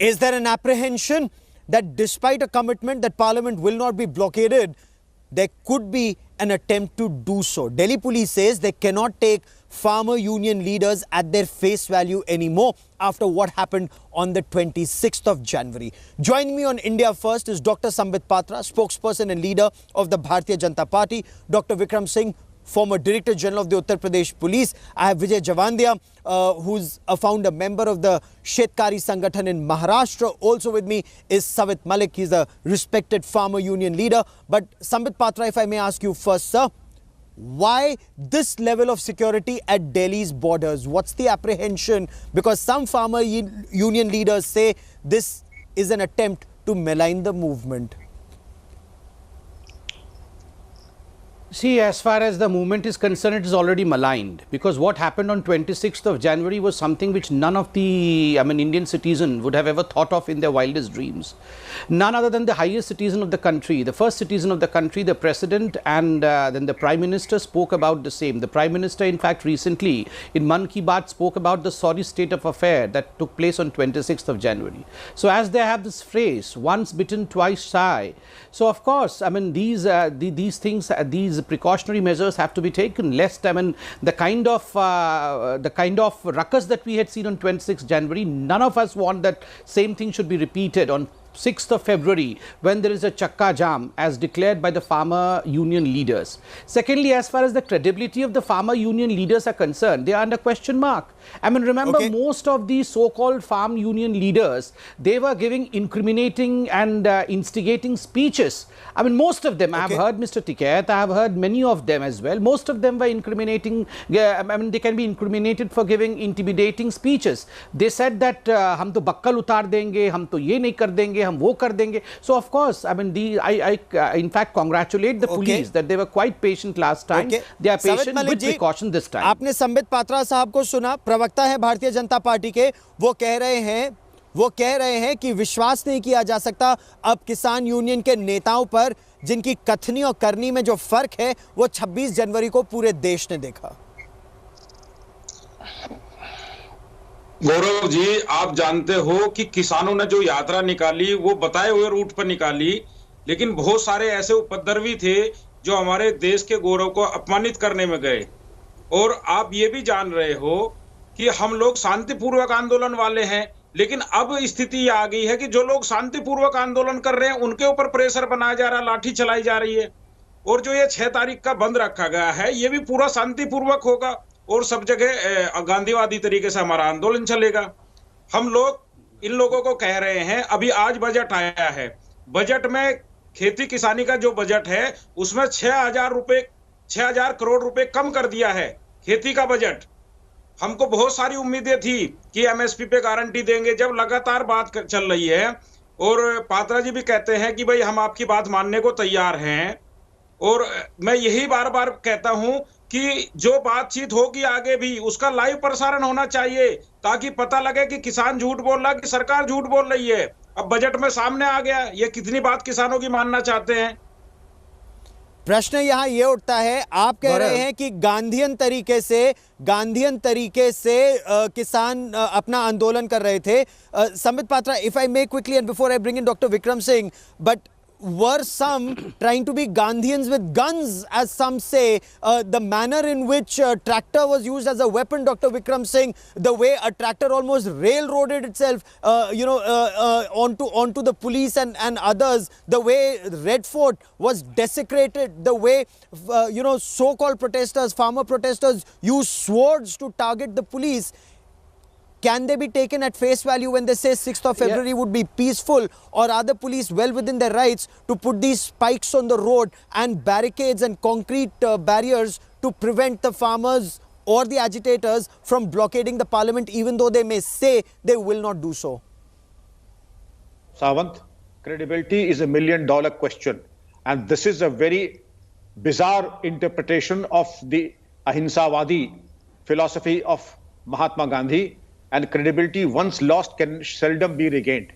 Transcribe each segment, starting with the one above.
Is there an apprehension that despite a commitment that Parliament will not be blockaded, there could be an attempt to do so? Delhi police says they cannot take farmer union leaders at their face value anymore after what happened on the 26th of January. Joining me on India First is Dr. Sambit Patra, spokesperson and leader of the Bharatiya Janata Party, Dr. Vikram Singh, former Director General of the Uttar Pradesh Police. I have Vijay Javandia, who's a founder member of the Shetkari Sangathan in Maharashtra. Also with me is Savit Malik. He's a respected farmer union leader. But Sambit Patra, if I may ask you first, sir, why this level of security at Delhi's borders? What's the apprehension? Because some farmer union leaders say this is an attempt to malign the movement. See, as far as the movement is concerned, it is already maligned, because what happened on 26th of January was something which none of the Indian citizen would have ever thought of in their wildest dreams. None other than the highest citizen of the country, the first citizen of the country, the president, and then the prime minister spoke about the same. The prime minister, in fact, recently in Mann Ki Baat spoke about the sorry state of affair that took place on 26th of January. So as they have this phrase, once bitten, twice shy. So of course, these things, these precautionary measures have to be taken, lest the kind of ruckus that we had seen on 26th January, none of us want that same thing should be repeated on 6th of February when there is a chakka jam as declared by the farmer union leaders. Secondly, as far as the credibility of the farmer union leaders are concerned, they are under question mark. Remember, most of these so-called farm union leaders, they were giving incriminating and instigating speeches. Most of them, I have heard Mr. Tikait, I have heard many of them as well. Most of them were incriminating, they can be incriminated for giving intimidating speeches. They said that, hum to bakkal utar denge, hum to ye nahi kar denge, hum wo kar denge. So of course, I in fact congratulate the police that they were quite patient last time. They are patient with precaution this time. आपने संबित पात्रा साहब को सुना, प्रवक्ता है Bharatiya Janata party के, वो कह रहे हैं कि विश्वास नहीं किया जा सकता अब किसान यूनियन के नेताओं पर, जिनकी कथनी और करनी में जो फर्क है वो 26 जनवरी को पूरे देश ने देखा। गौरव जी, आप जानते हो कि किसानों ने जो यात्रा निकाली वो बताए हुए रूट पर निकाली, लेकिन बहुत सारे ऐसे उपद्रवी थे जो हमारे देश के गौरव को अपमानित करने में गए। और आप ये भी जान रहे हो कि हम लोग शांतिपूर्वक आंदोलन वाले हैं, लेकिन अब स्थिति आ गई है कि जो लोग शांतिपूर्वक आंदोलन कर रहे हैं उनके ऊपर प्रेशर बनाया जा रहा है, लाठी चलाई जा रही है। और जो ये 6 तारीख का बंद रखा गया है, ये भी पूरा शांतिपूर्वक होगा और सब जगह गांधीवादी तरीके से हमारा आंदोलन चलेगा। हम लोग इन लोगों को कह रहे हैं, अभी आज बजट आया है, बजट में खेती किसानी का जो बजट है उसमें 6,000 करोड़ रुपए कम कर दिया है खेती का बजट। हमको बहुत सारी उम्मीदें थी कि एमएसपी पे गारंटी देंगे, जब लगातार बात चल रही है और पात्रा जी भी कहते हैं कि भाई हम आपकी बात मानने को तैयार हैं। और मैं यही बार बार कहता हूं कि जो बातचीत होगी आगे भी उसका लाइव प्रसारण होना चाहिए, ताकि पता लगे कि किसान झूठ बोल रहा है कि सरकार झूठ बोल रही है। अब बजट में सामने आ गया, ये कितनी बात किसानों की मानना चाहते हैं। प्रश्न यहाँ ये उठता है, आप कह रहे हैं कि गांधीयन तरीके से किसान अपना आंदोलन कर रहे थे। Sambit Patra, if I may quickly and before I bring in Dr. Vikram Singh, but were some trying to be Gandhians with guns, as some say? The manner in which tractor was used as a weapon, Dr. Vikram Singh, the way a tractor almost railroaded itself, onto the police and others, the way Red Fort was desecrated, the way, so-called protesters, farmer protesters used swords to target the police. Can they be taken at face value when they say 6th of February would be peaceful? Or are the police well within their rights to put these spikes on the road and barricades and concrete barriers to prevent the farmers or the agitators from blockading the parliament, even though they may say they will not do so? Sawant, credibility is $1 million question. And this is a very bizarre interpretation of the Ahinsavadi philosophy of Mahatma Gandhi. And credibility once lost can seldom be regained.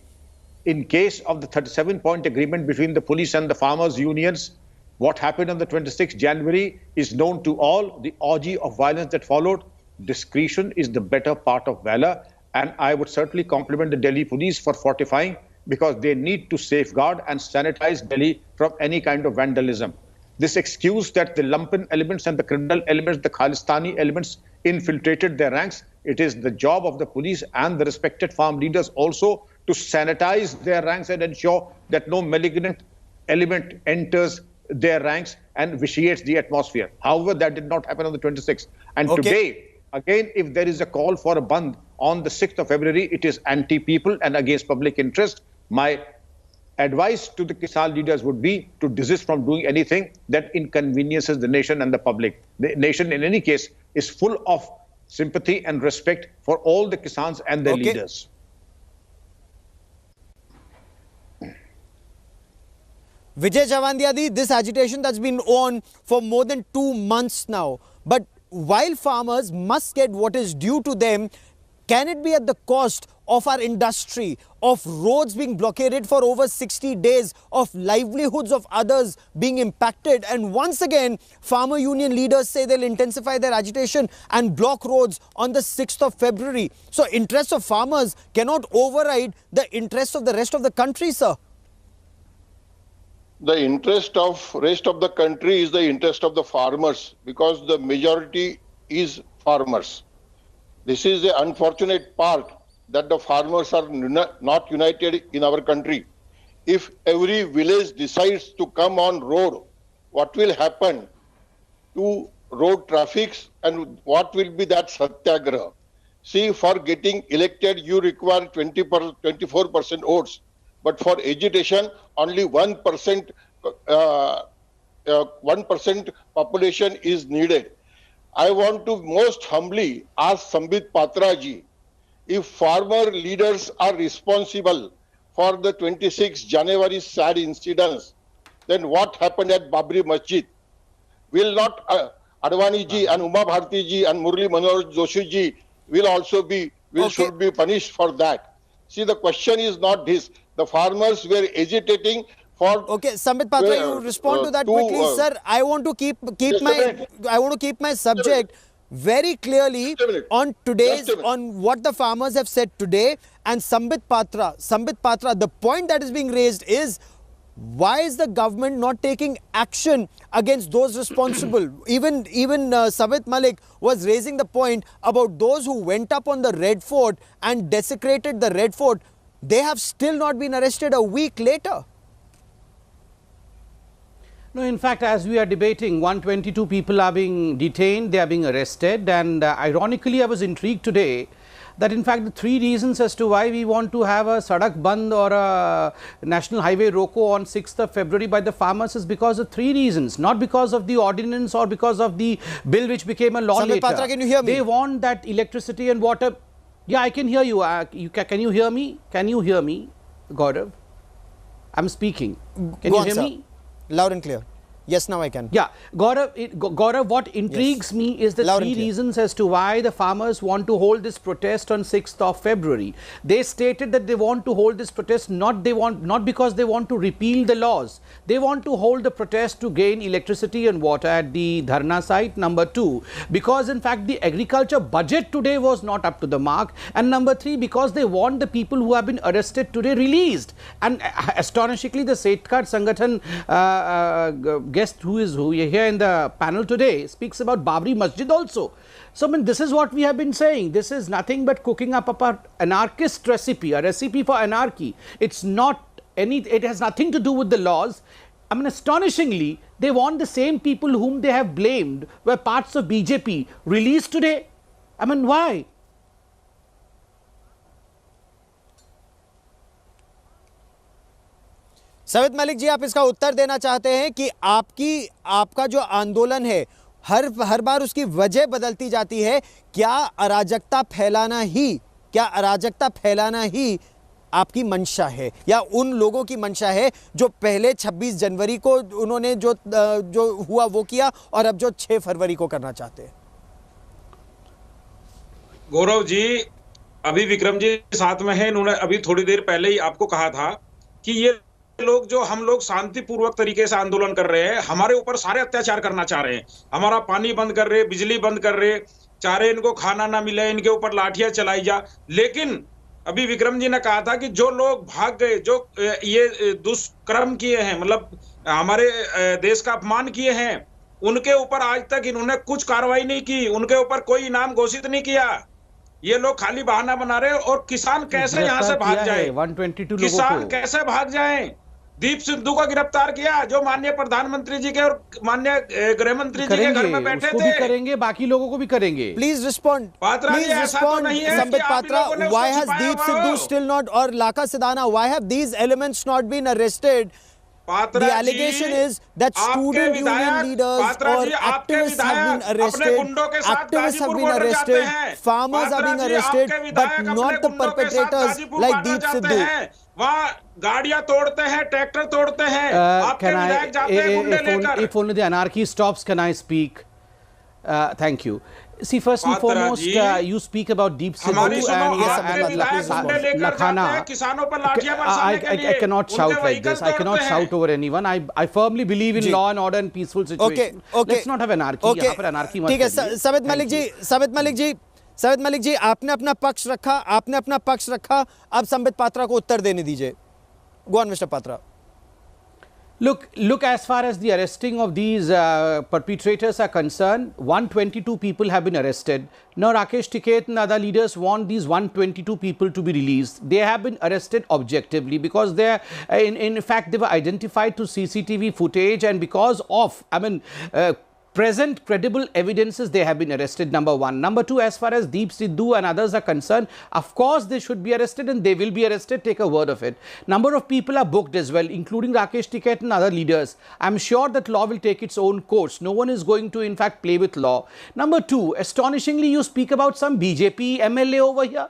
In case of the 37-point agreement between the police and the farmers' unions, what happened on the 26th January is known to all. The orgy of violence that followed, discretion is the better part of valor. And I would certainly compliment the Delhi police for fortifying, because they need to safeguard and sanitize Delhi from any kind of vandalism. This excuse that the lumpen elements and the criminal elements, the Khalistani elements, infiltrated their ranks, it is the job of the police and the respected farm leaders also to sanitize their ranks and ensure that no malignant element enters their ranks and vitiates the atmosphere. However, that did not happen on the 26th. And today, again, if there is a call for a Bandh on the 6th of February, it is anti-people and against public interest. My advice to the Kisan leaders would be to desist from doing anything that inconveniences the nation and the public. The nation, in any case, is full of sympathy and respect for all the Kisans and their leaders. Vijay Javandiadi, this agitation that's been on for more than 2 months now. But while farmers must get what is due to them, can it be at the cost of our industry, of roads being blockaded for over 60 days, of livelihoods of others being impacted? And once again, farmer union leaders say they'll intensify their agitation and block roads on the 6th of February. So interests of farmers cannot override the interests of the rest of the country, sir. The interest of rest of the country is the interest of the farmers, because the majority is farmers. This is the unfortunate part, that the farmers are not united in our country. If every village decides to come on road, what will happen to road traffics and what will be that satyagraha? See, for getting elected, you require 24% votes. But for agitation, only 1% population is needed. I want to most humbly ask Sambit Patra ji, if farmer leaders are responsible for the 26 January sad incidents, then what happened at Babri Masjid? Will not Advani ji and Uma Bharti ji and Murli Manohar Joshi ji should be punished for that? See, the question is not this. The farmers were agitating for. Okay, Sambit Patra, you respond to that quickly, sir. I want to keep my subject very clearly on today's, on what the farmers have said today. And Sambit Patra, the point that is being raised is, why is the government not taking action against those responsible? Even Sambit Malik was raising the point about those who went up on the Red Fort and desecrated the Red Fort. They have still not been arrested a week later. No, in fact, as we are debating, 122 people are being detained, they are being arrested, and ironically, I was intrigued today that in fact the 3 reasons as to why we want to have a Sadak Bandh or a National Highway Roko on 6th of February by the farmers is because of 3 reasons, not because of the ordinance or because of the bill which became a law later. Patra, can you hear me? They want that electricity and water. Yeah, I can hear you. Can you hear me? Can you hear me, Gaurav? I'm speaking. Can you hear me? Loud and clear. Yes, now I can. Yeah, Gaurav, what intrigues me is the 3 reasons as to why the farmers want to hold this protest on 6th of February. They stated that they want to hold this protest not because they want to repeal the laws. They want to hold the protest to gain electricity and water at the Dharna site. Number 2, because in fact the agriculture budget today was not up to the mark. And number 3, because they want the people who have been arrested today released. And astonishingly, the Setkar Sangathan guest who is here in the panel today speaks about Babri Masjid also. So, I mean, this is what we have been saying. This is nothing but cooking up an anarchist recipe, a recipe for anarchy. It's not it has nothing to do with the laws. I mean, astonishingly, they want the same people whom they have blamed were parts of BJP released today. I mean, why? Savita Malik ji, आप इसका उत्तर देना चाहते हैं कि आपका जो आंदोलन है हर बार उसकी वजह बदलती जाती है। क्या अराजकता फैलाना ही आपकी मंशा है, या उन लोगों की मंशा है जो पहले 26 जनवरी को उन्होंने जो हुआ वो किया और अब जो 6 फरवरी को करना चाहते हैं? गौरव जी, अभी विक्रम जी साथ में हैं, इन्होंने अभी थोड़ी देर पहले ही आपको कहा था कि ये लोग हम लोग शांतिपूर्वक तरीके से आंदोलन कर रहे हैं, हमारे ऊपर सारे अत्याचार करना चाह रहे हैं, हमारा पानी बंद कर रहे, बिजली बंद कर रहे, चारे इनको खाना ना मिले, इनके ऊपर लाठियां चलाई जा। लेकिन अभी विक्रम जी ने कहा था कि जो लोग भाग गए, जो ये दुष्कर्म किए हैं, मतलब हमारे देश का अपमान किए हैं, उनके ऊपर आज तक इन्होंने कुछ कार्रवाई नहीं की, उनके ऊपर कोई इनाम घोषित नहीं किया। ये लोग खाली बहाना बना रहे हैं। और किसान कैसे यहां से भाग जाए, 122 किसान लोगों को कैसे भाग जाएं? दीप सिद्धू को गिरफ्तार किया, जो माननीय प्रधानमंत्री जी के और माननीय गृह मंत्री जी के घर में बैठे उसको थे। भी करेंगे, बाकी लोगों को भी करेंगे। Please respond. Patra ji, Please ऐसा तो respond, नहीं है Sambit कि आप Patra. लोगों ने Why उसको has छिपाया Deep हुआ Sidhu हो? still not, or Laka Sidana, why have these elements not been arrested? Patra The ji, allegation is that आपके student union विधायक, leaders पात्रा or जी, आपके activists have been विधायक arrested, अपने गुंडों के साथ activists have Ghazipur been border जाते arrested, हैं। farmers are Patra being ji, arrested, आपके but विधायक अपने not the गुंडों के साथ perpetrators Ghazipur like border Deep जाते Sidhu. हैं। वहाँ गाड़ियां तोड़ते हैं, ट्रैक्टर तोड़ते हैं, आपके विधायक जाते हैं गुंडे लेकर। If only the anarchy stops, can I speak? Thank you. See, first and Patra foremost, ji, you speak about Deep Sidhu हमारी सुनो, and आपके विधायक गुंडे लेकर जाते Lakhana. हैं किसानों पर लाठियां बरसाने के लिए। I cannot shout उनके like this. Vehicle I cannot तोड़ते shout हैं। over anyone. I firmly believe in जी. law and order and peaceful situation. Okay. Let's not have anarchy. Okay. यहाँ पर anarchy मत ठीक है, करिए. सबित मलिक Thank जी, you. सबित मलिक जी, आपने अपना पक्ष रखा, अब संबित पात्रा को उत्तर देने दीजिए। Go on, Mr. Patra. Look, as far as the arresting of these perpetrators are concerned, 122 people have been arrested. Now, Rakesh Tikait and other leaders want these 122 people to be released. They have been arrested objectively because they, in fact, they were identified through CCTV footage, and because of, present credible evidences, they have been arrested, number one. Number two, as far as Deep Sidhu and others are concerned, of course they should be arrested and they will be arrested, take a word of it. Number of people are booked as well, including Rakesh Tikait and other leaders. I'm sure that law will take its own course. No one is going to, in fact, play with law. Number two, astonishingly, you speak about some BJP MLA over here.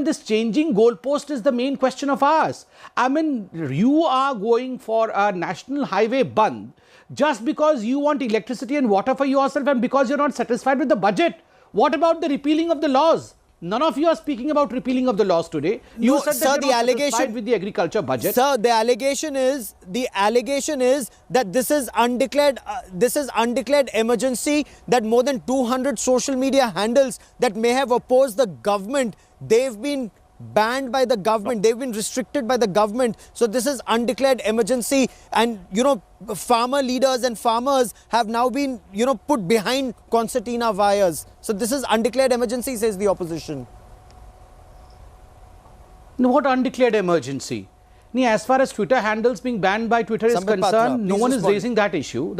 This changing goalpost is the main question of ours. You are going for a national highway bandh just because you want electricity and water for yourself and because you're not satisfied with the budget. What about the repealing of the laws? None of you are speaking about repealing of the laws today. You said that you're not satisfied with the agriculture budget. Sir, the allegation is that this is undeclared emergency, that more than 200 social media handles that may have opposed the government, they've been banned by the government, they've been restricted by the government. So this is undeclared emergency, and farmer leaders and farmers have now been put behind concertina wires. So this is undeclared emergency, says the opposition. No, what undeclared emergency? As far as Twitter handles being banned by Twitter is Sambit concerned, Patra, no please one respond. is raising that issue.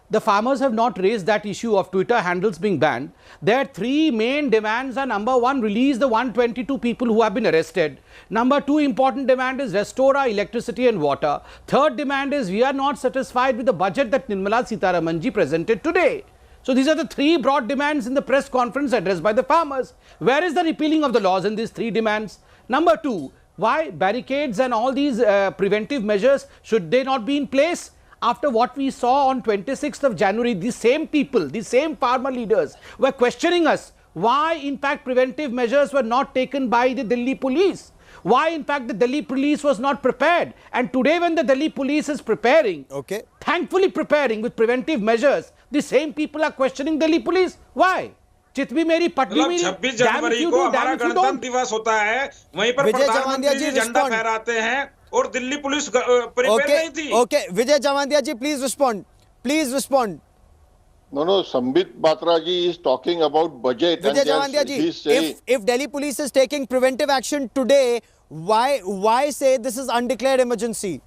The farmers have not raised that issue of Twitter handles being banned. Their three main demands are: number one, release the 122 people who have been arrested. Number two, important demand is restore our electricity and water. Third demand is we are not satisfied with the budget that Nirmala Sitharaman ji presented today. So these are the three broad demands in the press conference addressed by the farmers. Where is the repealing of the laws in these three demands? Number two, why barricades and all these preventive measures, should they not be in place? After what we saw on 26th of January, these same people, these same farmer leaders were questioning us why in fact preventive measures were not taken by the Delhi police. Why in fact the Delhi police was not prepared. And today when the Delhi police is preparing, thankfully preparing with preventive measures, the same people are questioning Delhi police. Why? चितवी मेरी पट्टी मेरी, 26 जनवरी को हमारा गणतंत्र दिवस होता है, वहीं पर प्रधानमंत्री जी झंडा फहराते हैं और दिल्ली पुलिस प्रिपेयर नहीं थी. Okay, Vijay Javandia ji, please respond. Please respond. No, Sambit Patra ji is talking about budget. Vijay Javandia ji, if Delhi police is taking preventive action today, why say this is undeclared emergency?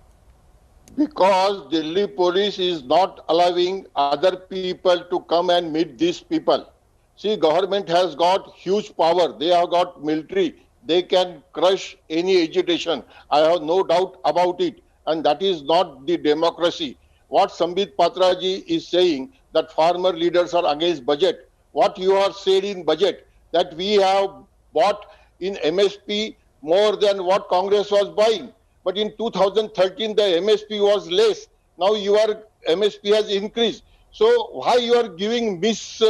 Because Delhi police is not allowing other people to come and meet these people. See, government has got huge power. They have got military. They can crush any agitation. I have no doubt about it. And that is not the democracy. What Sambit Patra ji is saying, that farmer leaders are against budget. What you are said in budget, that we have bought in MSP more than what Congress was buying. But in 2013, the MSP was less. Now your MSP has increased. So why you are giving missed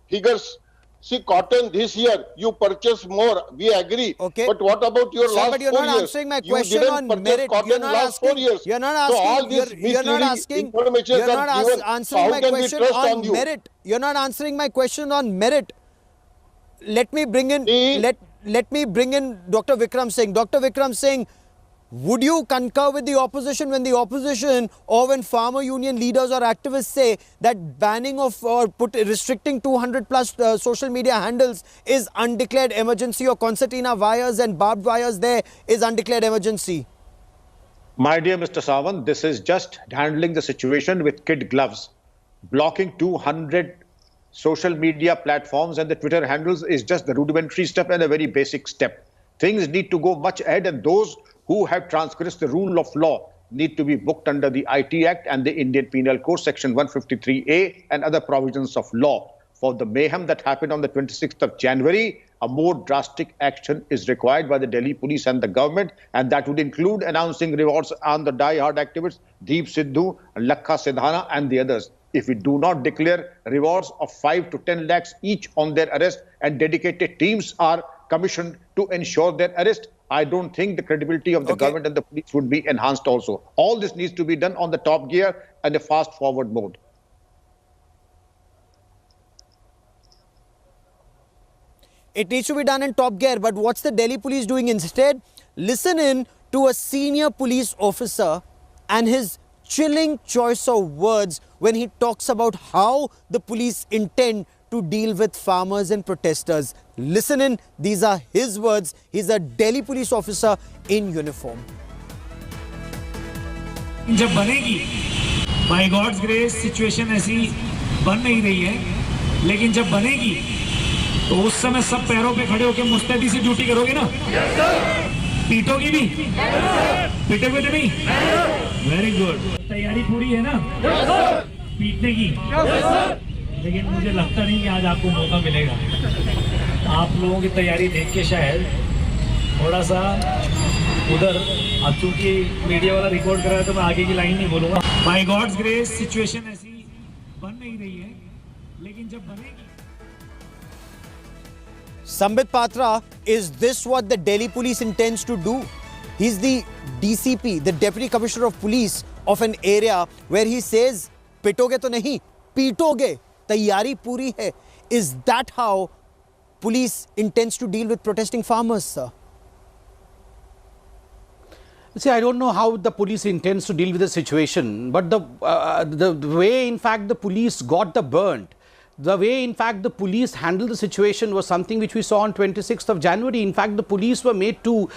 figures See, cotton this year you purchase more. We agree. Okay. But what about your Sir, last but you're 4 not years? answering my You question didn't on purchase merit. cotton You're not last asking. 4 years. You're not So asking. all this You're not misleading asking. information You're are not given. answering How my can we question trust on on you? merit. You're not answering my question on merit. Let me bring in. See- Let me bring in Dr. Vikram Singh. Dr. Vikram Singh, would you concur with the opposition when the opposition or when farmer union leaders or activists say that banning of or restricting 200 plus social media handles is undeclared emergency, or concertina wires and barbed wires there is undeclared emergency? My dear Mr. Sawant, this is just handling the situation with kid gloves. Blocking 200 social media platforms and the Twitter handles is just the rudimentary step and a very basic step. Things need to go much ahead, and those who have transgressed the rule of law need to be booked under the IT Act and the Indian Penal Code, Section 153A, and other provisions of law. For the mayhem that happened on the 26th of January, a more drastic action is required by the Delhi police and the government, and that would include announcing rewards on the die-hard activists Deep Sidhu, Lakha Sidhana, and the others. If we do not declare rewards of 5 to 10 lakhs each on their arrest, and dedicated teams are commissioned to ensure their arrest, I don't think the credibility of the government and the police would be enhanced also. All this needs to be done on the top gear and a fast forward mode. It needs to be done in top gear, but what's the Delhi police doing instead? Listen in to a senior police officer and his chilling choice of words when he talks about how the police intend to deal with farmers and protesters. Listen in, these are his words. He's a Delhi police officer in uniform. जब बनेगी, by God's grace situation ऐसी बन नहीं रही है, लेकिन जब बनेगी तो उस समय सब पैरों पे खड़े होकर मुस्तैदी से ड्यूटी करोगे ना? पीटोगी भी? पीटोगे तो नहीं? Very good. तैयारी पूरी है ना? पीटने की? लेकिन मुझे लगता नहीं कि आज आपको मौका मिलेगा। आप लोगों की तैयारी देख के शायद थोड़ा सा उधर, अब चूंकि मीडिया वाला रिकॉर्ड कर रहा है तो मैं आगे की लाइन नहीं बोलूंगा। बाय गॉड्स ग्रेस सिचुएशन ऐसी बन नहीं रही है, लेकिन जब बनेगी। Sambit Patra, is this what the Delhi police intends to do? He's the DCP, the Deputy Commissioner of Police of an area where he says, pitoge to nahi, pitoge, taiyari puri hai. Is that how police intends to deal with protesting farmers, sir? See, I don't know how the police intends to deal with the situation, but the way, in fact, the police got the burnt, the way, in fact, the police handled the situation was something which we saw on 26th of January. In fact, the police were made to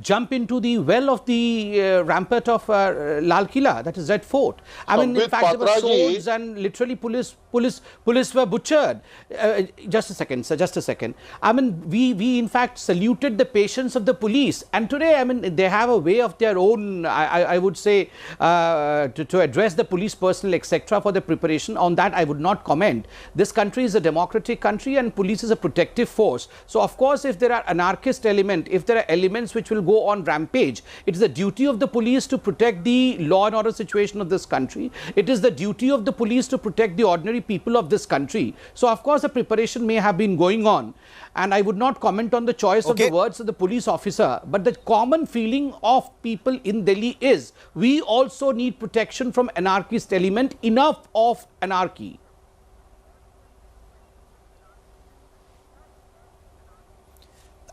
jump into the well of the rampart of Lal Killa, that is Red Fort. I mean, in fact, there were swords and literally police were butchered. Just a second, sir, just a second. I mean, we in fact saluted the patience of the police, and today, I mean, they have a way of their own, I would say, to address the police personnel, etc. for the preparation. On that, I would not comment. This country is a democratic country and police is a protective force. So, of course, if there are anarchist elements, if there are elements which will go on rampage, it is the duty of the police to protect the law and order situation of this country. It is the duty of the police to protect the ordinary people of this country. So, of course, the preparation may have been going on, and I would not comment on the choice of the words of the police officer, but the common feeling of people in Delhi is we also need protection from anarchist element. Enough of anarchy.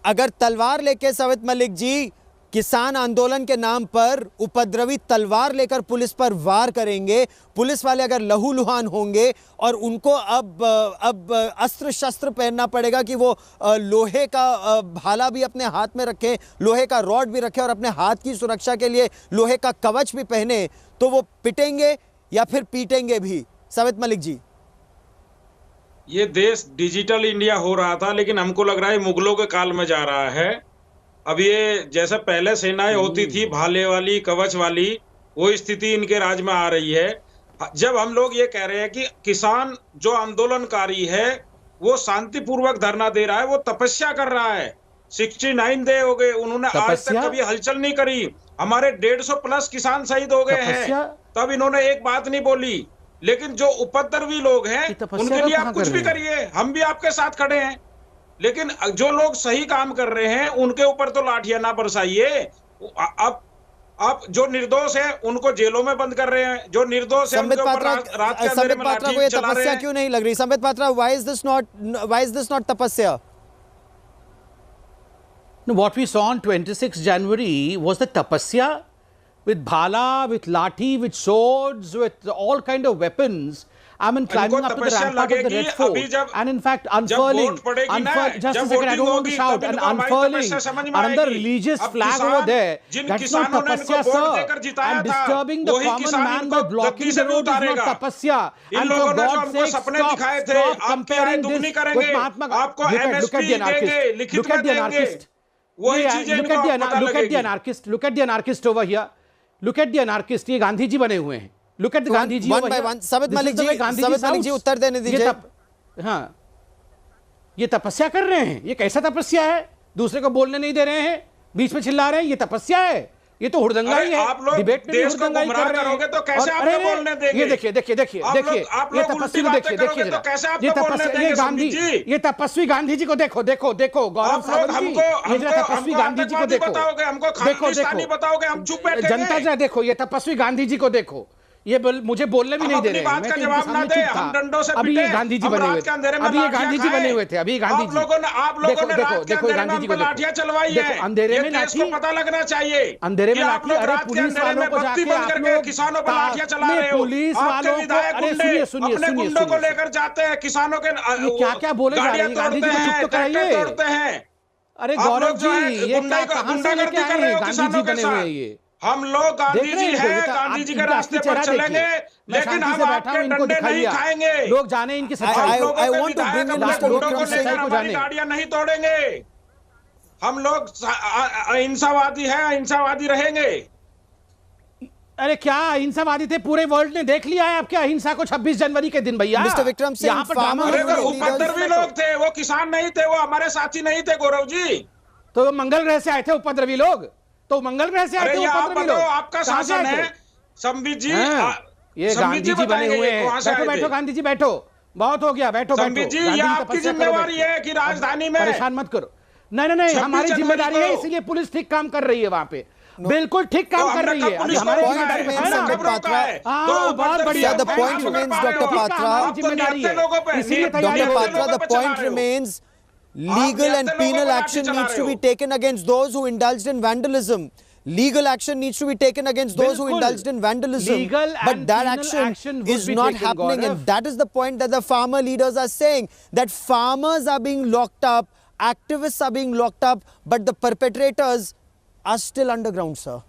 अगर तलवार लेके सवित मलिक जी किसान आंदोलन के नाम पर उपद्रवी तलवार लेकर पुलिस पर वार करेंगे, पुलिस वाले अगर लहूलुहान होंगे और उनको अब अस्त्र शस्त्र पहनना पड़ेगा कि वो लोहे का भाला भी अपने हाथ में रखें, लोहे का रॉड भी रखें और अपने हाथ की सुरक्षा के लिए लोहे का कवच भी पहने, तो वो पिटेंगे या फिर पीटेंगे भी? सवित मलिक जी, ये देश डिजिटल इंडिया हो रहा था, लेकिन हमको लग रहा है मुगलों के काल में जा रहा है। अब ये जैसे पहले सेनाएं होती थी भाले वाली, कवच वाली, वो स्थिति इनके राज में आ रही है। जब हम लोग ये कह रहे हैं कि किसान जो आंदोलनकारी है वो शांतिपूर्वक धरना दे रहा है, वो तपस्या कर रहा है, 69 डे हो गए, उन्होंने आज तक कभी हलचल नहीं करी। हमारे 150 प्लस किसान शहीद हो गए हैं, तब इन्होंने एक बात नहीं बोली। लेकिन जो उपद्रवी लोग हैं ये तपस्या उनके का लिए कहाँ आप कुछ कर भी रहे हैं? करिए, हम भी आपके साथ खड़े हैं। लेकिन जो लोग सही काम कर रहे हैं उनके ऊपर तो लाठियां ना बरसाइए। अब जो निर्दोष है उनको जेलों में बंद कर रहे हैं, जो निर्दोष है संबित उनके ऊपर पात्रा, रात के अंधेरे संबित में पात्रा को लाठी ये चला रहे तपस्या हैं। क्यों नहीं लग रही? Sambit Patra, why is this not tapasya? No, what we saw on 26 January was the tapasya with bhala, with lathi, with swords, with all kind of weapons. I mean, climbing up to the rampart of the Red Fort, and in fact, unfurling, just a second, I don't want to shout, and unfurling another religious flag over there. That's not tapasya, sir. And disturbing the common man by blocking the road is not tapasya. And for God's sake, stop comparing this with Mahatma Gandhi. Look at the anarchist. Look at the anarchist. Look at the anarchist over here. Look at the anarchist. ये गांधी जी बने हुए हैं. Look at the Gandhi ji. One by one. Samit Malik जी उत्तर देने दीजिए. हाँ, ये तपस्या कर रहे हैं. ये कैसा तपस्या है? दूसरे को बोलने नहीं दे रहे हैं, बीच में चिल्ला रहे हैं. ये तपस्या है. ये तो हुड़दंगा ही है. आप लोग डिबेट में देश को हुड़दंगा ही गुमराह कर रहे करोगे हैं. तो कैसे और आपको बोलने देंगे? ये देखिए ये तपस्वी को देखिए तो कैसे आपको ये बोलने तपस्वी, देंगे ये गांधी, संबित जी? ये तपस्वी गांधी जी को देखो गौरव आप लोग सावंत जी, ये जरा तपस्वी गांधी जी को देखो. बताओगे, हमको खालिस्तानी बताओगे, हम चुप बैठेंगे। जनता जरा देखो, ये तपस्वी गांधी जी को देखो. ये मुझे बोलने भी नहीं दे रहे हैं. मैं तो इनके सामने चुप था. अभी ये गांधी जी बने हुए थे. अभी ये गांधी जी बने हुए थे. अभी ये गांधी जी. देखो गांधी जी को लाठियां चलवाई है. अंधेरे में लाठी, पता लगना चाहिए. अंधेरे में लाठी. अरे पुलिस वालों को जाके आप लोग किसानों पर लाठियां चला रहे हो. पुलिस वालों को, अरे सुनिए गुंडों को लेकर जाते हैं किसानों के. क्या बोले जा रहे हैं? गांधी जी को चुप तो कराइए. तोड़ते हैं. अरे गौरव जी, ये कहां से लेके आए हैं? गांधी जी बने हुए हैं ये. हम लोग गांधी जी हैं, गांधी जी के रास्ते पर चलेंगे, लेकिन हम आपके डंडे नहीं खाएंगे. लोग जाने इनकी सच्चाई. I want to bring in Mr. Vikram Singh. हमारी गाड़ियां नहीं तोड़ेंगे. हम लोग अहिंसावादी हैं, अहिंसावादी रहेंगे. अरे क्या अहिंसावादी थे? पूरे वर्ल्ड ने देख लिया है आपके अहिंसा को 26 जनवरी के दिन. भैया Mr. Vikram Singh, यहाँ पर ड्रामा उपद्रवी लोग थे, वो किसान नहीं थे, वो हमारे साथी नहीं थे गौरव जी. तो मंगल ग्रह से आए थे उपद्रवी लोग. तो मंगल ग्रह से आए थे उपद्रवी लोग. आपका शासन है संबित जी. ये गांधी जी बने हुए हैं. बैठो गांधी जी, बैठो. बहुत हो गया, बैठो. संबित जी, ये आपकी जिम्मेवारी है कि राजधानी में. परेशान मत करो. नहीं, हमारी जिम्मेदारी है, इसीलिए पुलिस ठीक काम कर रही है वहां पे. बिल्कुल ठीक काम कर रही है. हमारे बहुत बढ़िया. The point remains, Dr. Patra. जिम्मेदारी है, इसीलिए Dr. Patra, the point remains, legal and penal action needs to be taken against those who indulged in vandalism. Legal action needs to be taken against those who indulged in vandalism. But that action is not happening, and that is the point that the farmer leaders are saying, that farmers are being locked up, activists are being locked up, but the perpetrators are still underground, sir.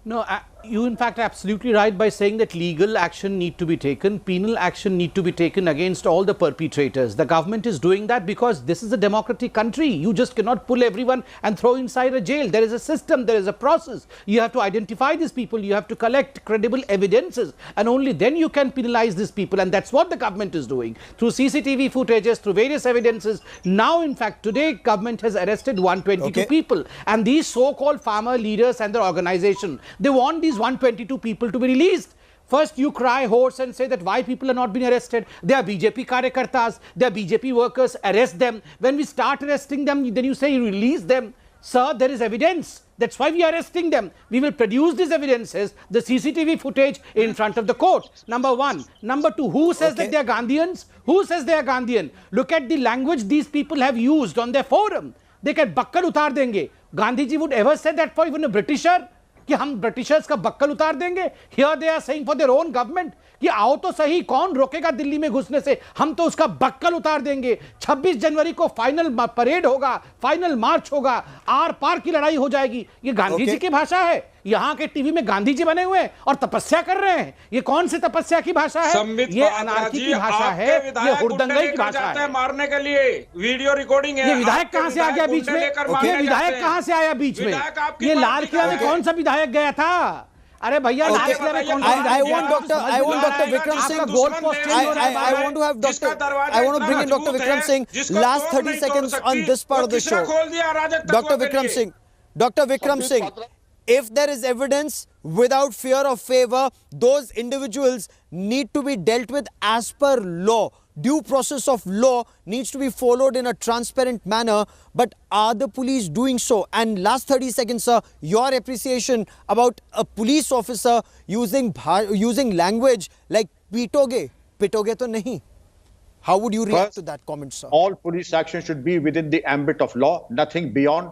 No, you in fact are absolutely right by saying that legal action need to be taken, penal action need to be taken against all the perpetrators. The government is doing that because this is a democratic country. You just cannot pull everyone and throw inside a jail. There is a system, there is a process. You have to identify these people, you have to collect credible evidences, and only then you can penalize these people, and that's what the government is doing through CCTV footages, through various evidences. Now in fact today government has arrested 122 people, and these so-called farmer leaders and their organization, they want these 122 people to be released. First you cry hoarse and say that why people are not being arrested. They are BJP karyakartas, they are BJP workers, arrest them. When we start arresting them, then you say you release them. Sir, there is evidence. That's why we are arresting them. We will produce these evidences, the CCTV footage in front of the court. Number one. Number two, who says that they are Gandhians? Who says they are Gandhian? Look at the language these people have used on their forum. They can bakkal utar denge. Gandhiji would ever say that for even a Britisher? कि हम Britishers का बक्कल उतार देंगे. Here they are saying for their own government कि आओ तो सही, कौन रोकेगा दिल्ली में घुसने से, हम तो उसका बक्कल उतार देंगे. 26 जनवरी को फाइनल परेड होगा, फाइनल मार्च होगा, आर पार की लड़ाई हो जाएगी. ये गांधी जी की भाषा है. यहाँ के टीवी में गांधी जी बने हुए हैं और तपस्या कर रहे हैं. ये कौन सी तपस्या की भाषा है? ये अनार्की की भाषा है, ये हुड़दंगई की भाषा है. मारने के लिए वीडियो रिकॉर्डिंग है. ये विधायक कहां से आ गया बीच में? ये विधायक कहां से आया बीच में? ये लाल किला में कौन सा विधायक गया था? अरे भैया लाल किला में कौन सा? I want Dr. Vikram Singh. I want to bring in Dr. Vikram Singh. Last 30 seconds on this part of the show. Dr. Vikram Singh. if there is evidence without fear of favor, those individuals need to be dealt with as per law. Due process of law needs to be followed in a transparent manner. But are the police doing so? And last 30 seconds, sir, your appreciation about a police officer using language like pitoge. Pitoge to nahi. How would you react to that comment, sir? All police action should be within the ambit of law, nothing beyond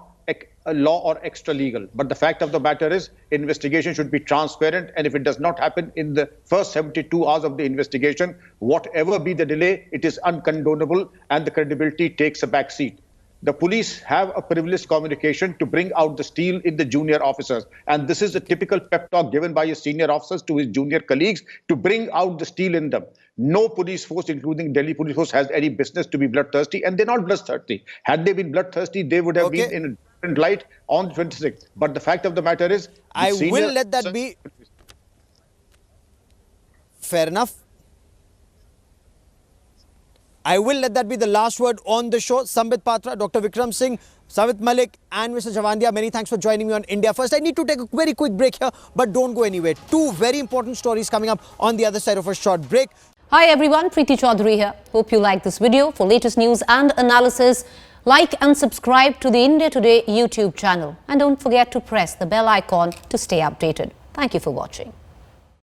a law or extra legal. But the fact of the matter is, investigation should be transparent, and if it does not happen in the first 72 hours of the investigation, whatever be the delay, it is uncondonable and the credibility takes a back seat. The police have a privileged communication to bring out the steel in the junior officers. And this is a typical pep talk given by a senior officers to his junior colleagues to bring out the steel in them. No police force, including Delhi Police Force, has any business to be bloodthirsty, and they're not bloodthirsty. Had they been bloodthirsty, they would have been in a different light on the 26th. But the fact of the matter is, I will let that be. Fair enough. I will let that be the last word on the show. Sambit Patra, Dr. Vikram Singh, Savit Malik and Mr. Javandia, many thanks for joining me on India First. I need to take a very quick break here, but don't go anywhere. Two very important stories coming up on the other side of a short break. Hi everyone, Preeti Chaudhary here. Hope you like this video. For latest news and analysis, like and subscribe to the India Today YouTube channel. And don't forget to press the bell icon to stay updated. Thank you for watching.